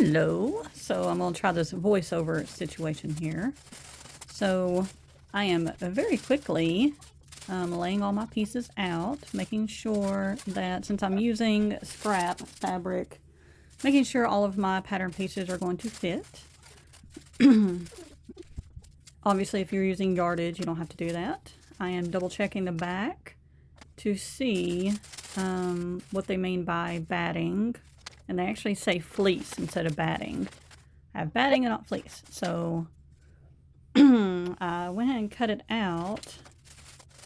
Hello. So I'm going to try this voiceover situation here. So I am very quickly laying all my pieces out, making sure that since I'm using scrap fabric, making sure all of my pattern pieces are going to fit. Obviously, if you're using yardage, you don't have to do that. I am double checking the back to see what they mean by batting. And they actually say fleece instead of batting. I have batting and not fleece. So I went ahead and cut it out,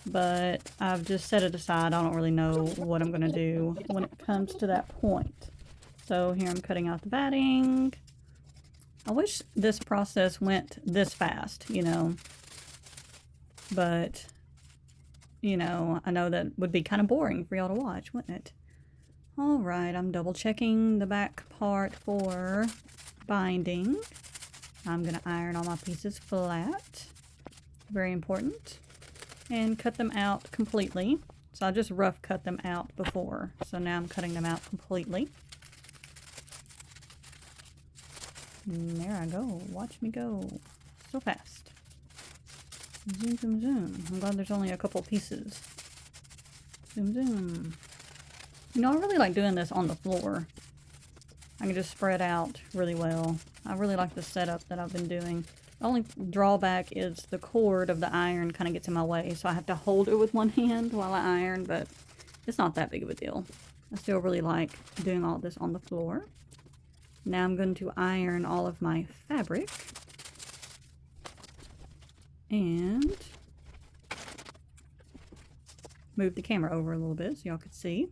but I've just set it aside. I don't really know what I'm going to do when it comes to that point. So here I'm cutting out the batting. I wish this process went this fast, you know. But, you know, I know that would be kind of boring for y'all to watch, wouldn't it? Alright, I'm double checking the back part for binding. I'm going to iron all my pieces flat. Very important. And cut them out completely. So I just rough cut them out before. So now I'm cutting them out completely. And there I go. Watch me go. So fast. Zoom, zoom, zoom. I'm glad there's only a couple pieces. Zoom, zoom. You know, I really like doing this on the floor. I can just spread out really well. I really like the setup that I've been doing. The only drawback is the cord of the iron kind of gets in my way, so I have to hold it with one hand while I iron, but it's not that big of a deal. I still really like doing all this on the floor. Now I'm going to iron all of my fabric. And move the camera over a little bit so y'all could see.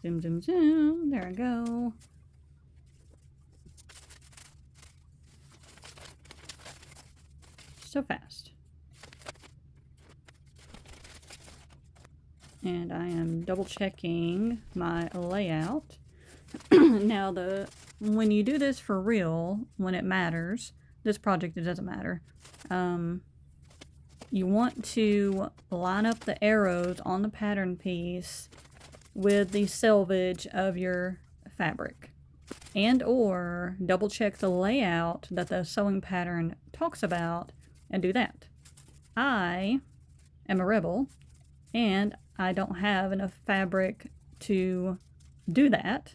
Zoom, zoom, zoom. There I go. So fast. And I am double checking my layout. Now, when you do this for real, when it matters, this project, it doesn't matter. You want to line up the arrows on the pattern piece with the selvage of your fabric, and or double check the layout that the sewing pattern talks about and do that. I am a rebel and I don't have enough fabric to do that,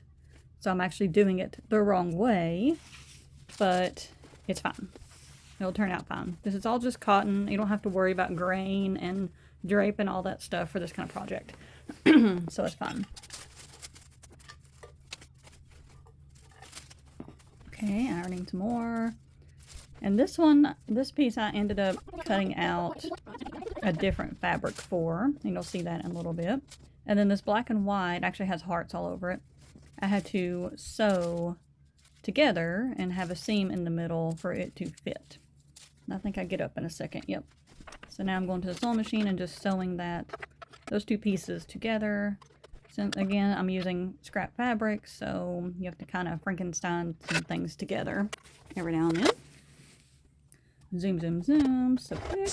so I'm actually doing it the wrong way, but it's fine. It'll turn out fine. This is all just cotton. You don't have to worry about grain and drape and all that stuff for this kind of project. So it's fun. Okay, ironing some more. And this piece I ended up cutting out a different fabric for. And you'll see that in a little bit. And then this black and white actually has hearts all over it. I had to sew together and have a seam in the middle for it to fit. And I think I get up in a second. Yep. So now I'm going to the sewing machine and just sewing those two pieces together. Since again, I'm using scrap fabric, so you have to kind of Frankenstein some things together every now and then. Zoom, zoom, zoom. So quick.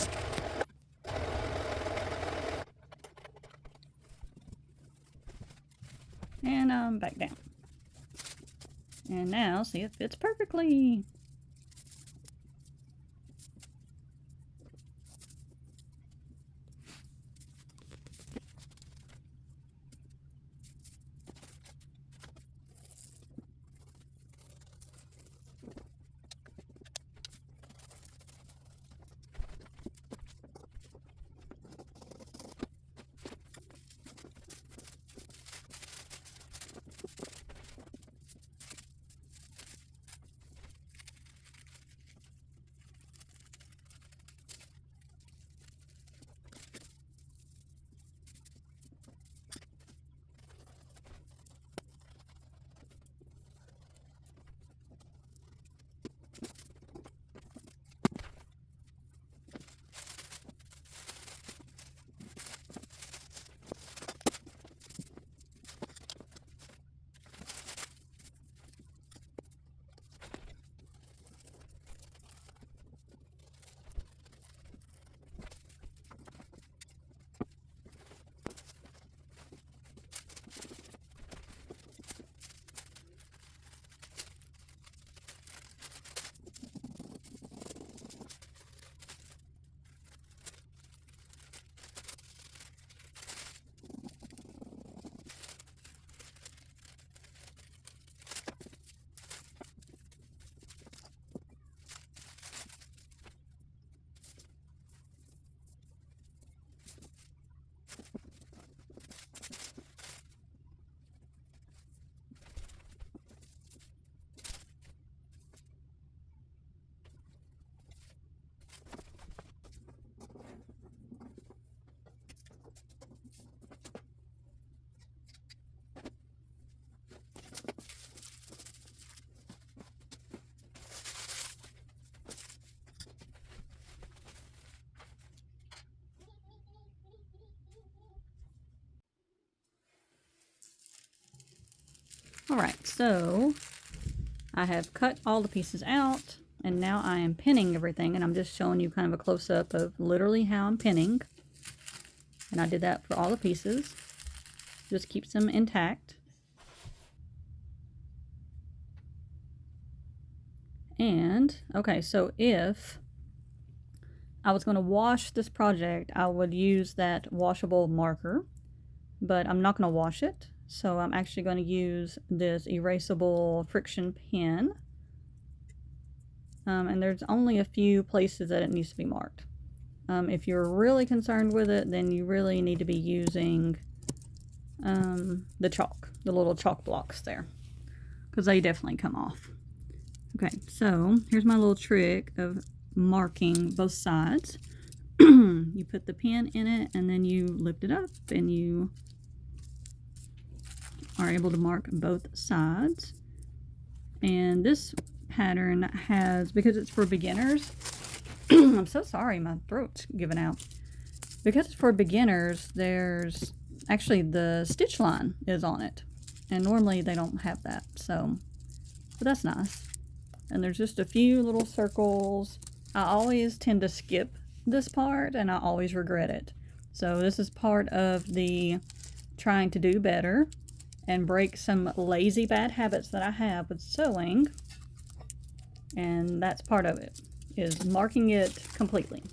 And back down. And now, see, it fits perfectly. Alright, so I have cut all the pieces out, and now I am pinning everything, and I'm just showing you kind of a close-up of literally how I'm pinning. And I did that for all the pieces. Just keeps them intact. And, okay, so if I was going to wash this project, I would use that washable marker, but I'm not going to wash it. So I'm actually going to use this erasable friction pen. And there's only a few places that it needs to be marked. If you're really concerned with it, then you really need to be using the chalk, the little chalk blocks there, because they definitely come off. Okay, so here's my little trick of marking both sides. You put the pen in it, and then you lift it up, and you are able to mark both sides. And this pattern has, because it's for beginners, I'm so sorry, my throat's giving out. Because it's for beginners, there's actually the stitch line is on it, and normally they don't have that, so but that's nice. And there's just a few little circles. I always tend to skip this part, and I always regret it. So this is part of the trying to do better and break some lazy bad habits that I have with sewing. And that's part of it, is marking it completely.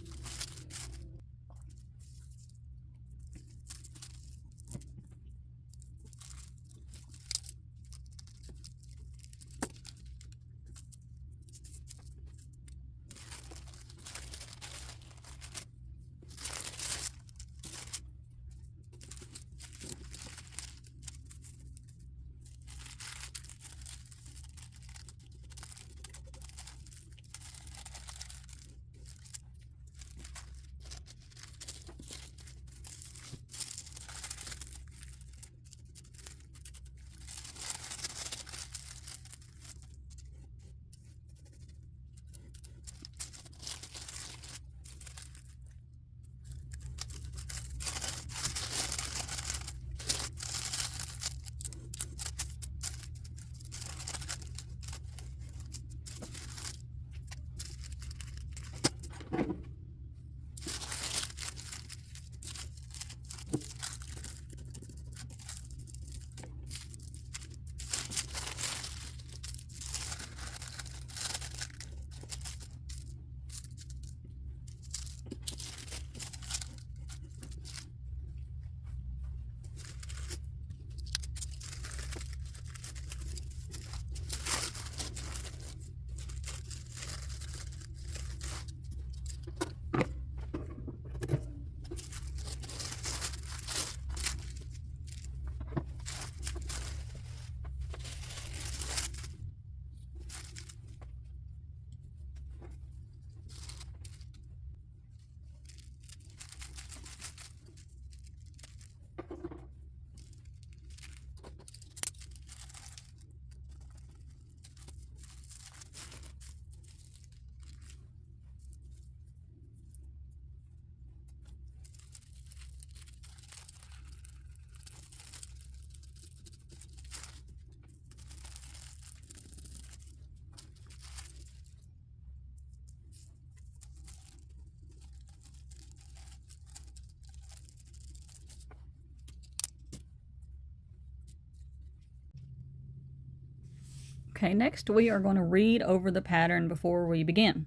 Okay, next we are going to read over the pattern before we begin.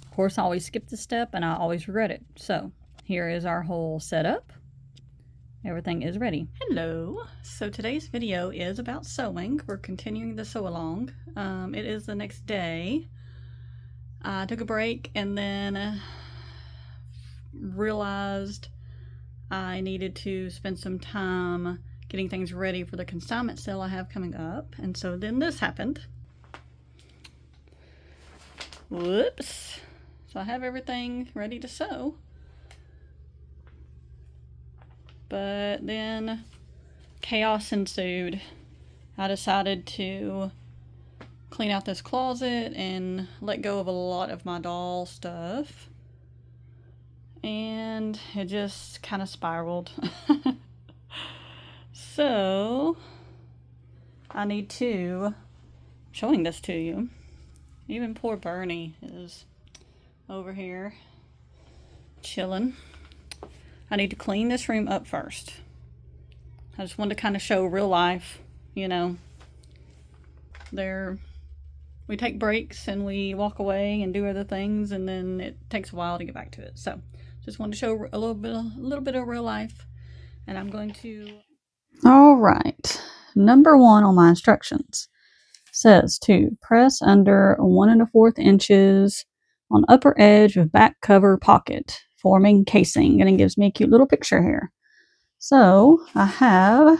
Of course, I always skip this step and I always regret it. So here is our whole setup. Everything is ready. Hello. So today's video is about sewing. We're continuing the sew along. It is the next day. I took a break and then realized I needed to spend some time getting things ready for the consignment sale I have coming up. And so then this happened. Whoops. So I have everything ready to sew. But then chaos ensued. I decided to clean out this closet and let go of a lot of my doll stuff. And it just kind of spiraled. So I need to, showing this to you, even poor Bernie is over here chilling. I need to clean this room up first. I just wanted to kind of show real life, you know, we take breaks and we walk away and do other things, and then it takes a while to get back to it. So just wanted to show a little bit of real life, and I'm going to. All right, number 1 on my instructions says to press under 1 1/4 inches on upper edge of back cover pocket, forming casing, and it gives me a cute little picture here. So I have,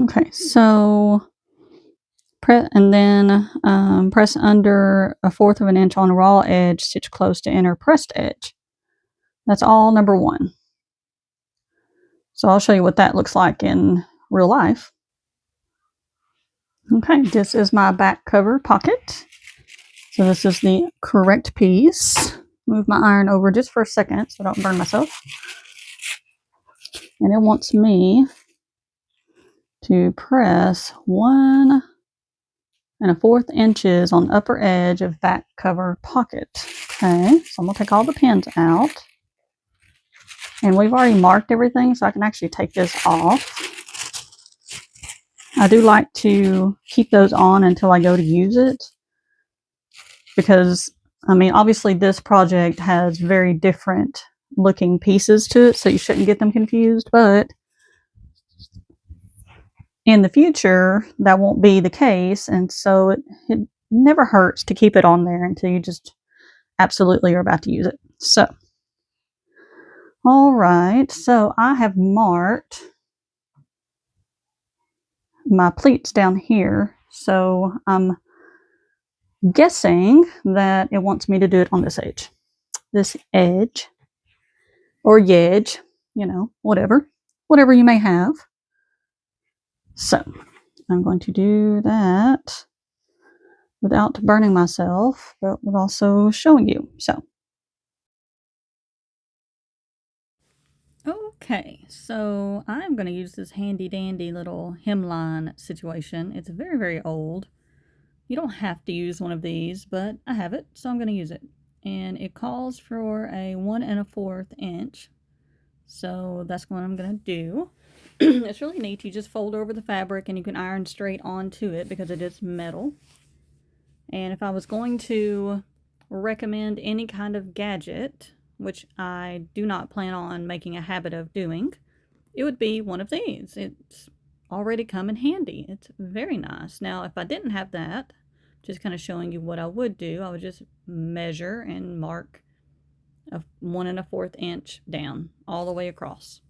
okay, so and then press under 1/4 of an inch on raw edge, stitch close to inner pressed edge. That's all number 1. So I'll show you what that looks like in real life. Okay, this is my back cover pocket. So this is the correct piece. Move my iron over just for a second so I don't burn myself. And it wants me to press 1 1/4 inches on upper edge of back cover pocket. Okay, so I'm going to take all the pins out. And we've already marked everything, so I can actually take this off. I do like to keep those on until I go to use it, because, I mean, obviously this project has very different looking pieces to it, so you shouldn't get them confused, but in the future, that won't be the case, and so it never hurts to keep it on there until you just absolutely are about to use it. So, all right, so I have marked my pleats down here, so I'm guessing that it wants me to do it on this edge, or yedge, you know, whatever you may have. So I'm going to do that without burning myself, but with also showing you. So okay, so I'm going to use this handy dandy little hemline situation. It's very, very old. You don't have to use one of these, but I have it, so I'm going to use it. And it calls for a 1 1/4 inch. So that's what I'm going to do. It's really neat. You just fold over the fabric and you can iron straight onto it because it is metal. And if I was going to recommend any kind of gadget, which I do not plan on making a habit of doing, it would be one of these. It's already come in handy. It's very nice. Now, if I didn't have that, just kind of showing you what I would do, I would just measure and mark a 1 1/4 inch down all the way across.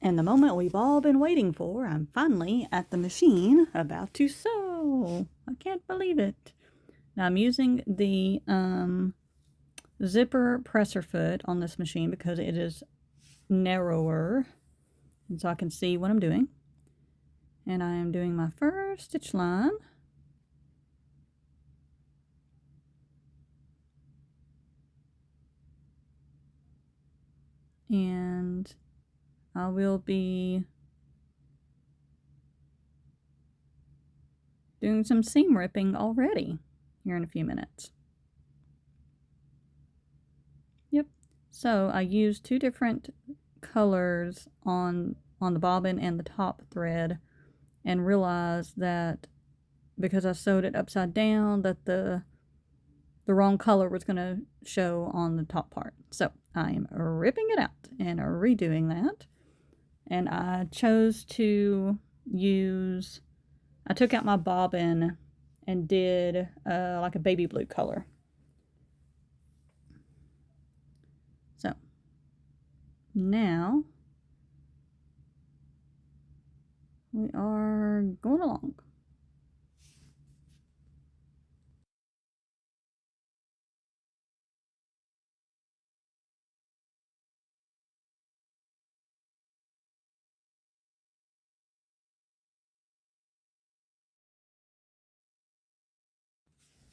And the moment we've all been waiting for, I'm finally at the machine about to sew. I can't believe it. Now I'm using the zipper presser foot on this machine because it is narrower, and so I can see what I'm doing. And I am doing my first stitch line. And I will be doing some seam ripping already here in a few minutes. Yep. So I used two different colors on the bobbin and the top thread, and realized that because I sewed it upside down that the wrong color was going to show on the top part. So I am ripping it out and redoing that. And I chose to use, I took out my bobbin and did like a baby blue color. So now we are going along.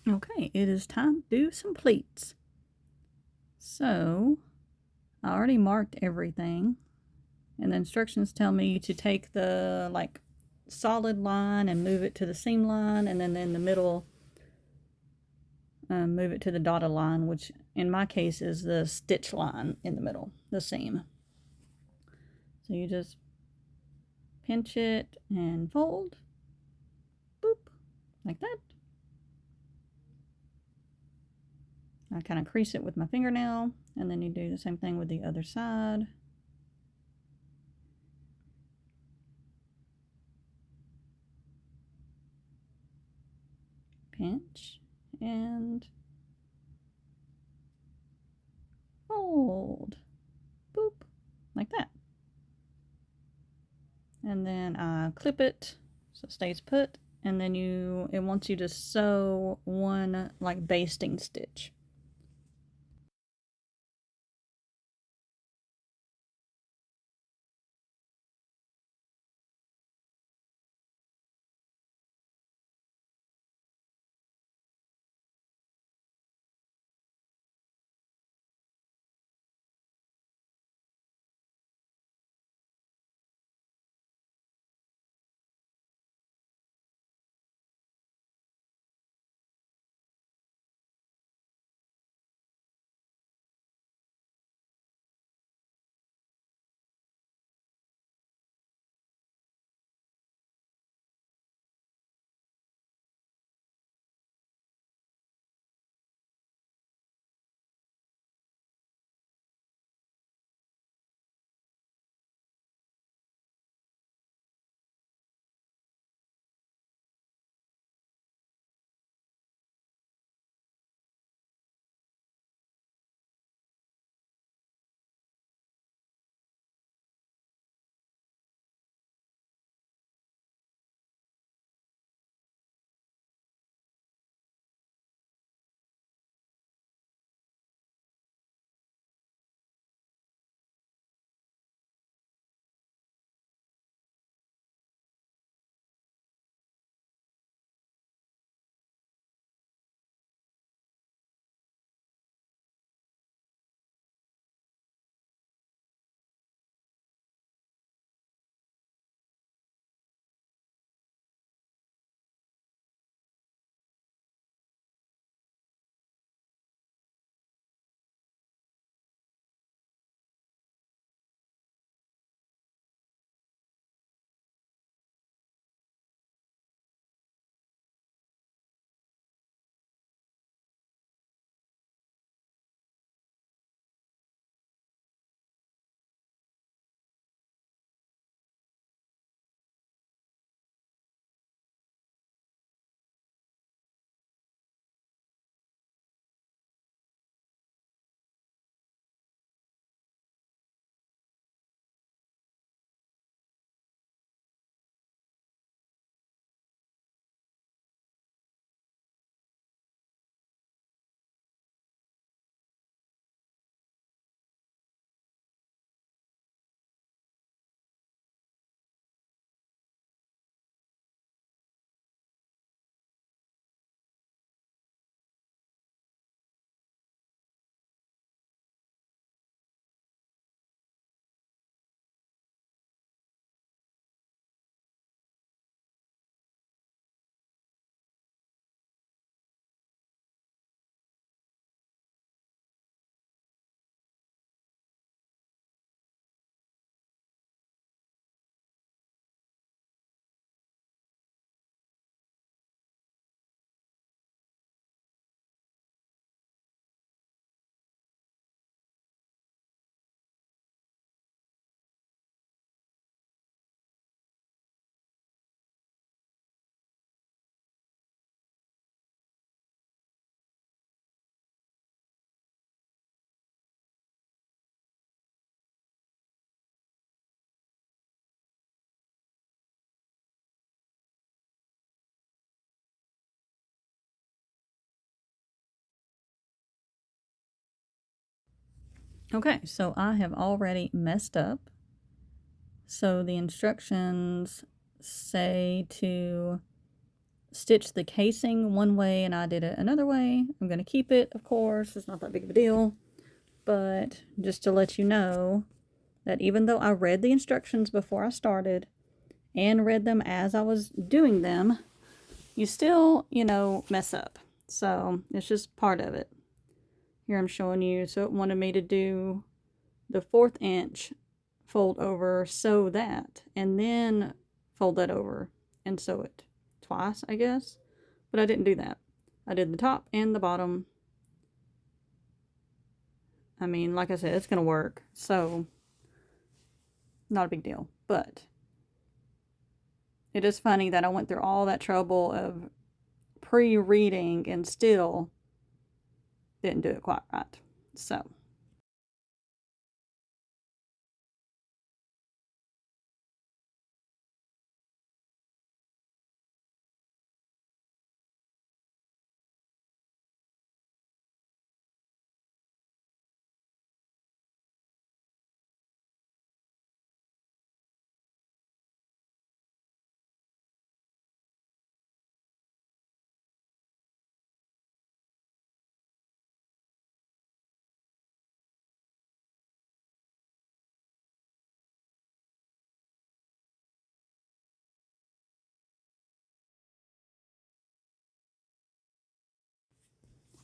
Okay, it is time to do some pleats. So I already marked everything, and the instructions tell me to take the like solid line and move it to the seam line, and then in the middle move it to the dotted line, which in my case is the stitch line in the middle, the seam. So you just pinch it and fold, boop, like that. I kind of crease it with my fingernail, and then you do the same thing with the other side. Pinch and fold, boop, like that. And then I clip it so it stays put, and then it wants you to sew one like basting stitch. Okay, so I have already messed up. So the instructions say to stitch the casing one way and I did it another way. I'm going to keep it, of course. It's not that big of a deal. But just to let you know that even though I read the instructions before I started and read them as I was doing them, you still, you know, mess up. So it's just part of it. Here I'm showing you. So it wanted me to do the 1/4 inch fold over, sew that, and then fold that over and sew it twice, I guess. But I didn't do that. I did the top and the bottom. I mean, like I said, it's going to work. So, not a big deal. But it is funny that I went through all that trouble of pre-reading and still didn't do it quite right. So,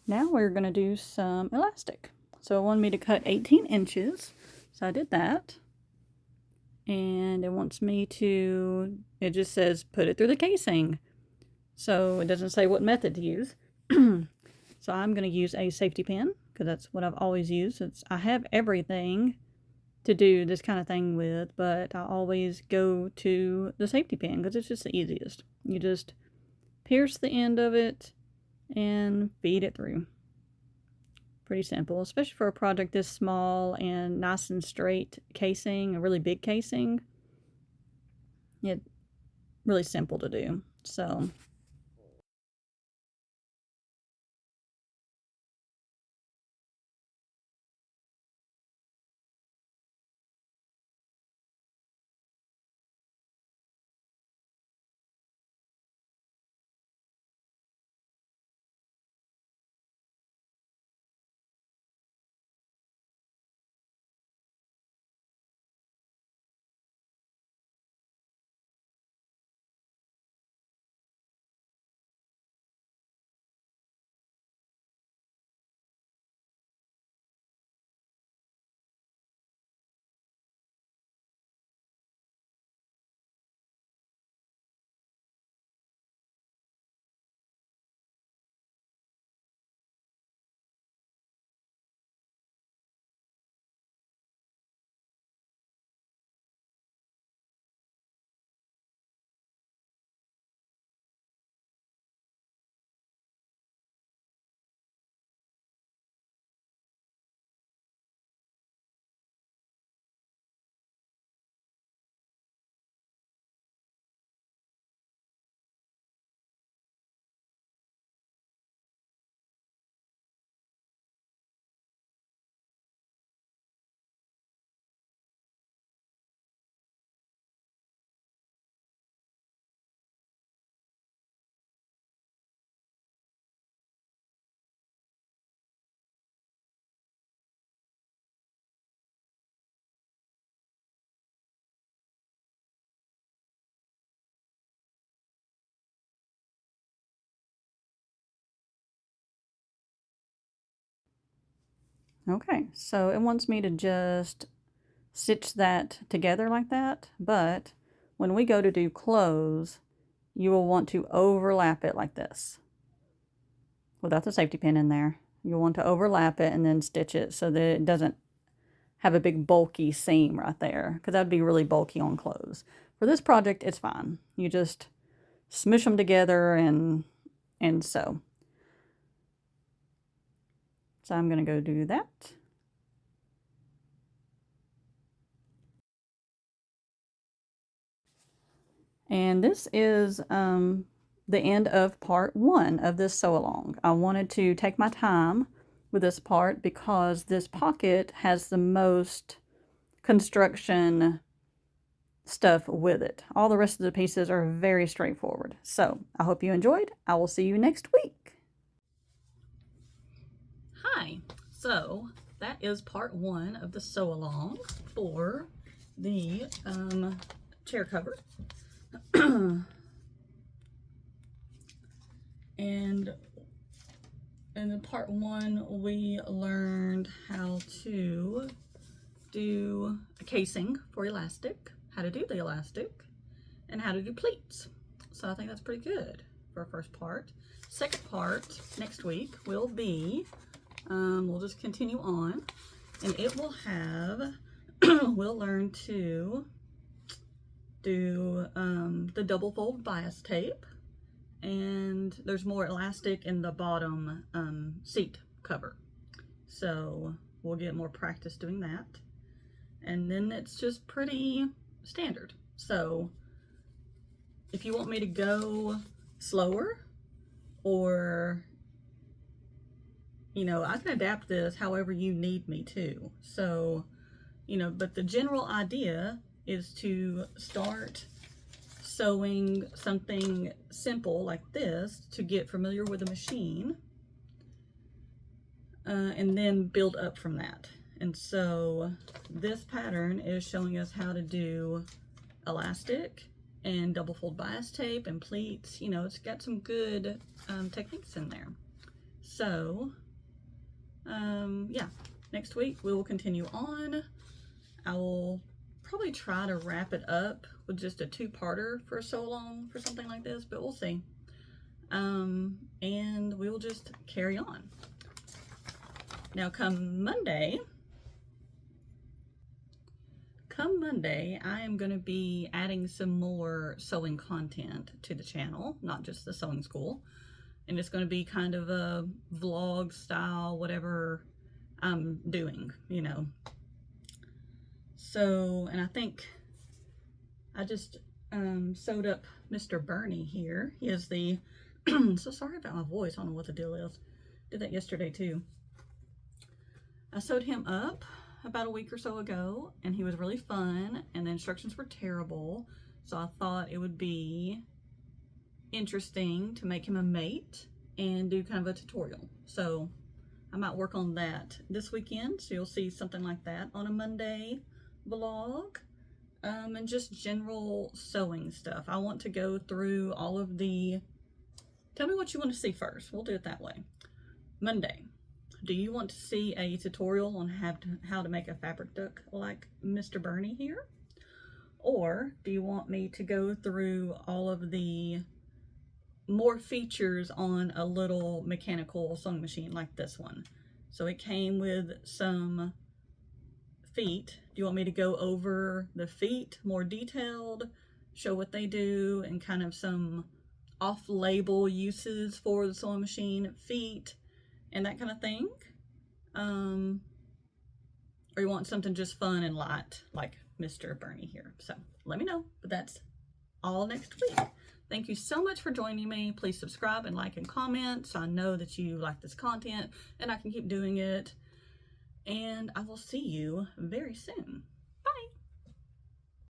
now we're going to do some elastic. So it wanted me to cut 18 inches. So I did that. And it wants me to, it just says put it through the casing. So it doesn't say what method to use. So I'm going to use a safety pin because that's what I've always used. I have everything to do this kind of thing with, but I always go to the safety pin because it's just the easiest. You just pierce the end of it and feed it through. Pretty simple, especially for a project this small and nice and straight casing, a really big casing. It's really simple to do. So okay, so it wants me to just stitch that together like that, but when we go to do close, you will want to overlap it like this without the safety pin in there. You'll want to overlap it and then stitch it so that it doesn't have a big bulky seam right there, because that would be really bulky on clothes. For this project, it's fine. You just smush them together and sew. So I'm going to go do that. And this is the end of part 1 of this sew along. I wanted to take my time with this part because this pocket has the most construction stuff with it. All the rest of the pieces are very straightforward. So I hope you enjoyed. I will see you next week. Hi, so that is part 1 of the sew along for the chair cover. And in part 1 we learned how to do a casing for elastic, how to do the elastic, and how to do pleats. So I think that's pretty good for our first part. Second part next week will be, we'll just continue on, and it will have, we'll learn to do the double fold bias tape, and there's more elastic in the bottom seat cover. So we'll get more practice doing that. And then it's just pretty standard. So if you want me to go slower, or, you know, I can adapt this however you need me to. So, you know, but the general idea is to start sewing something simple like this to get familiar with the machine, and then build up from that. And so this pattern is showing us how to do elastic and double fold bias tape and pleats. You know, it's got some good techniques in there. So yeah, next week we will continue on. I will probably try to wrap it up with just a 2-parter for a sew along for something like this, but we'll see. And we will just carry on. Now come Monday, I am going to be adding some more sewing content to the channel, not just the sewing school. And it's going to be kind of a vlog style, whatever I'm doing, you know. So, and I think I just sewed up Mr. Bernie here. He is the, so sorry about my voice, I don't know what the deal is. Did that yesterday too. I sewed him up about a week or so ago, and he was really fun, and the instructions were terrible. So I thought it would be interesting to make him a mate and do kind of a tutorial. So I might work on that this weekend. So you'll see something like that on a Monday vlog, and just general sewing stuff. I want to go through all of the, tell me what you want to see first. We'll do it that way. Monday, do you want to see a tutorial on how to make a fabric duck like Mr. Bernie here? Or do you want me to go through all of the more features on a little mechanical sewing machine like this one? So it came with some feet. Do you want me to go over the feet more detailed, show what they do, and kind of some off-label uses for the sewing machine feet and that kind of thing? Or you want something just fun and light like Mr. Bernie here? So let me know, but that's all next week. Thank you so much for joining me. Please subscribe and like and comment so I know that you like this content and I can keep doing it. And I will see you very soon.